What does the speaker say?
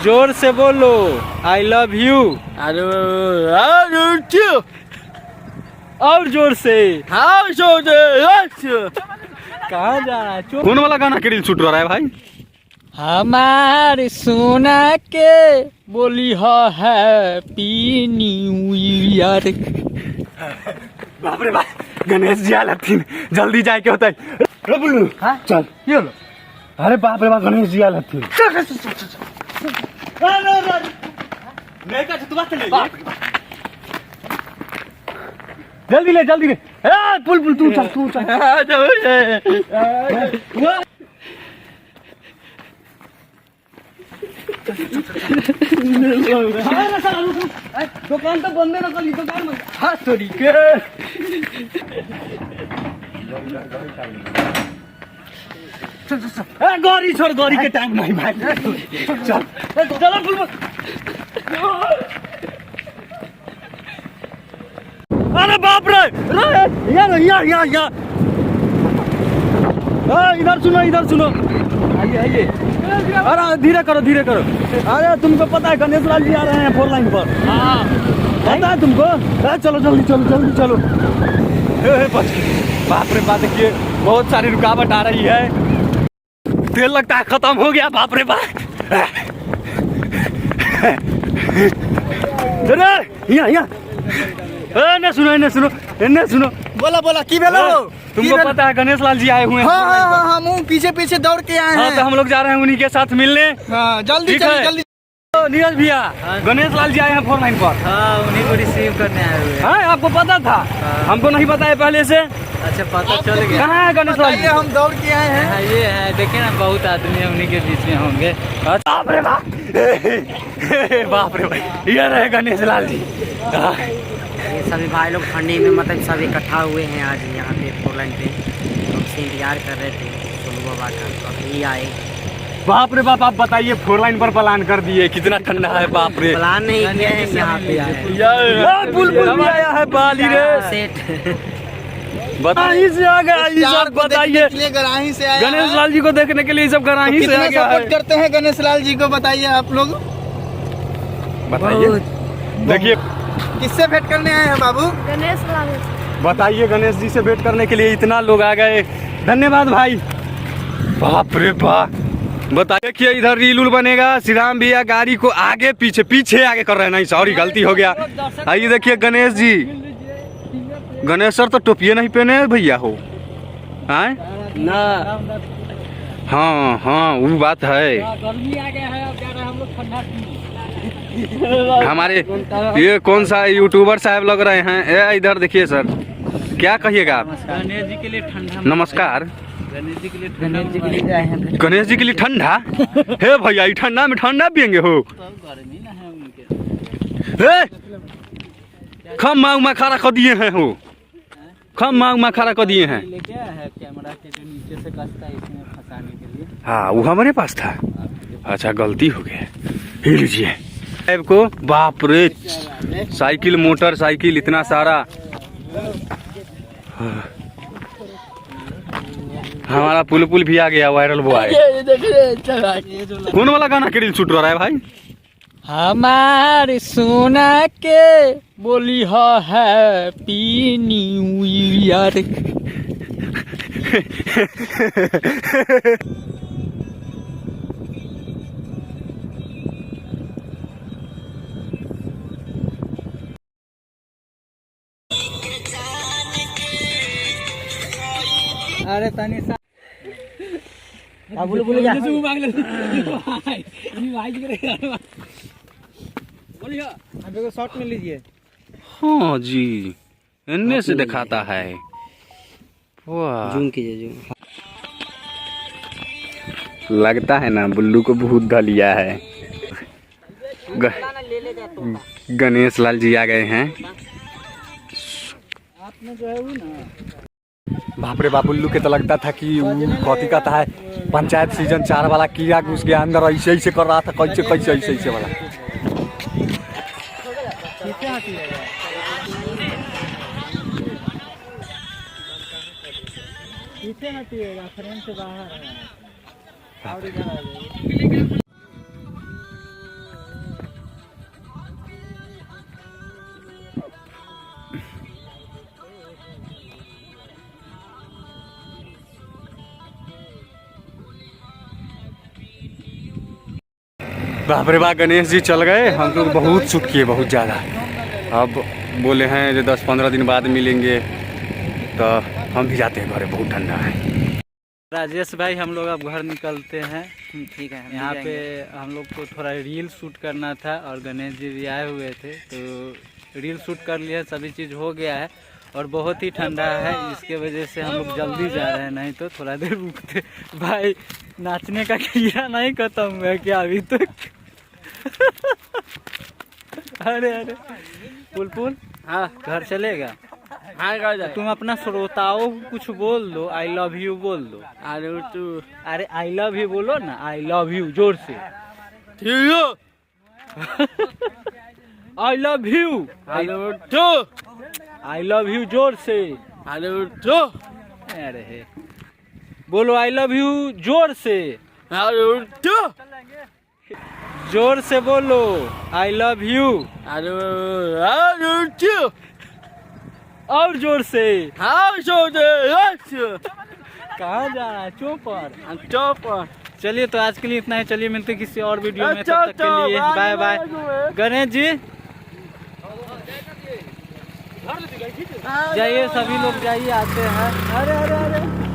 जोर से बोलो आई लव यू। अरे और जोर से। हाँ कहाँ जा रहा है? कौन वाला गाना के रील शूट रहा है भाई? हमारे सोना के बोली हैप्पी न्यू ईयर। बाप रे बाप, गणेश जी आए हथिन, जल्दी जाए के होता है। चल ये लो। अरे बाप रे बाप, गणेश जी आए हथिन। जल्दी ले जल्दी ले। पुल पुल तू चल तू चल। दुकान तो बंद ना करी, दुकान बंद। हाँ सॉरी के गौरी छोड़, गौरी के टाइम नहीं भाई। चल चलो पुल पर। अरे बाप रे, यार इधर सुनो इधर सुनो। आइए आइए। अरे धीरे करो धीरे करो। अरे तुमको पता है गणेश लाल जी आ रहे हैं 4 लाइन पर? हाँ पता है तुमको? चलो जल्दी चलो जल्दी चलो। बच गए। बाप रे बाप, देखिए बहुत सारी रुकावट आ रही है। तेल लगता है खत्म हो गया। बाप रे बाप। अरे यहाँ इन्हें सुनो इन्हें सुनो इन्हें सुनो। बोला बोला की बेलो। तुमको पता है गणेश लाल जी आए हुए हैं? हाँ हम पीछे पीछे दौड़ के आए हाँ, हैं। तो हम लोग जा रहे हैं उन्हीं के साथ मिलने। हाँ जल्दी ठीक है। चलिए जल्दी। नीरज भैया, गणेश लाल जी आए हैं 4 लाइन पर। हाँ, उन्हीं को रिसीव करने आए हुए हैं। हाँ आपको पता था? हमको नहीं पता है पहले से। अच्छा पता चल गया। कहाँ है गणेश लाल जी? बताइए, हम दौड़ के आए हैं। हाँ ये है, देखिए ना बहुत आदमी है, उन्हीं के बीच में होंगे। बाप रे बाप। बाप रे भाई, ये रहे गणेश लाल जी। ये सभी भाई लोग ठंडी में मतलब सब इकट्ठा हुए हैं आज यहाँ पे 4 लाइन पे। हमसे इंतजार कर रहे थे सोनू बाबा का, तो अभी आए। बाप रे बाप, आप बताइए 4 लाइन पर प्लान कर दिए, कितना ठंडा है। बाप रे, प्लान नहीं किया है, यहाँ पे आए। बुलबुल भी आया है बाली रे। सेठ बताइए से आ गया ये सब। बताइए गराही से आए गणेश लाल जी को देखने के लिए सब गराही से आ कितना गया सपोर्ट है। करते हैं गणेश लाल जी को, बताइए आप लोग। बताइए, देखिए किससे भेंट करने आए हैं बाबू? गणेश लाल। बताइए गणेश जी से भेंट करने के लिए इतना लोग आ गए। धन्यवाद भाई। बाप रे बाप। बताइए कि इधर रील उल बनेगा। श्री राम भैया गाड़ी को आगे पीछे पीछे आगे कर रहे हैं। नहीं सॉरी, गलती हो गया। आइए देखिए गणेश जी। गणेश सर तो टोपिए नहीं पहने भैया हो। आए ना हाँ हाँ वो बात है। गर्मी आ गया है, अब जा रहे हैं हम लोग ठंडा पीने। हमारे ये कौन सा यूट्यूबर साहब लग रहे हैं। इधर देखिए सर, क्या कहिएगा आप? गणेश जी के लिए ठंडा। नमस्कार। गणेश जी के लिए आए हैं। गणेश जी के लिए ठंडा। हे भैया, ये ठंडा में ठंडा पियेंगे हो? गर्मी ना है उनके। हे खम्मा उमा खड़ा कर दिए हैं हो। खम्मा उमा खड़ा कर दिए हैं। लेके आया है कैमरा के जो नीचे से कसता है इसमें फंसाने के लिए। हाँ वो हमारे पास था। अच्छा गलती हो गया। ये लीजिए साहब को। बाप रे, साइकिल मोटरसाइकिल इतना सारा। हमारा पुल भी आ गया, वायरल बॉय। कौन वाला गाना के रील शूट रहा है भाई? हमारे सोना के बोली हैप्पी न्यू ईयर। अरे तनी सा बोल जा। मांग ले भाई करेगा। बोलिए आप एक शॉट में लीजिए। हाँ जी, इनमें से दिखाता है। वाह, जूम कीजिए जूम। लगता है ना बुल्लू को बहुत धलिया है। गणेश लाल जी आ गए हैं। आपने जो है वो ना बाप रे बाप, बुल्लू के तो लगता था कि कथी कहता है पंचायत सीजन 4 वाला किया कि उसके अंदर ऐसे ऐसे कर रहा था। कैसे कैसे ऐसे ऐसे वाला। पीछे हटिएगा, फ्रेम से बाहर है। और इधर आ जाइए। बाप रे बाप, गणेश जी चल गए। हम लोग बहुत शूट किए, बहुत ज़्यादा। अब बोले हैं जो 10-15 दिन बाद मिलेंगे, तो हम भी जाते हैं घरे, बहुत ठंडा है। राजेश भाई, हम लोग अब घर निकलते हैं। ठीक है। यहाँ पे हम लोग को थोड़ा रील शूट करना था और गणेश जी भी आए हुए थे, तो रील शूट कर लिया, सभी चीज़ हो गया है और बहुत ही ठंडा है, इसके वजह से हम लोग जल्दी जा रहे हैं, नहीं तो थोड़ा देर रुकते। भाई नाचने का क्रिया नहीं खत्म हुआ क्या अभी तक? अरे अरे पुल हाँ, घर चलेगा? हाँ, तुम अपना श्रोताओं को कुछ बोल दो, आई लव यू बोल दो। अरे आई लव यू बोलो ना, आई लव यू जोर से। I love you, I love you जोर से। अरे बोलो आई लव यू जोर से, जोर से बोलो आई लव यू, और जोर से। कहाँ जा रहा है? चौपर। चलिए, तो आज के लिए इतना ही। चलिए मिलते किसी और वीडियो में, तब तक के लिए बाय बाय। गणेश जी जाइए, सभी लोग जाइए, आते हैं। अरे अरे अरे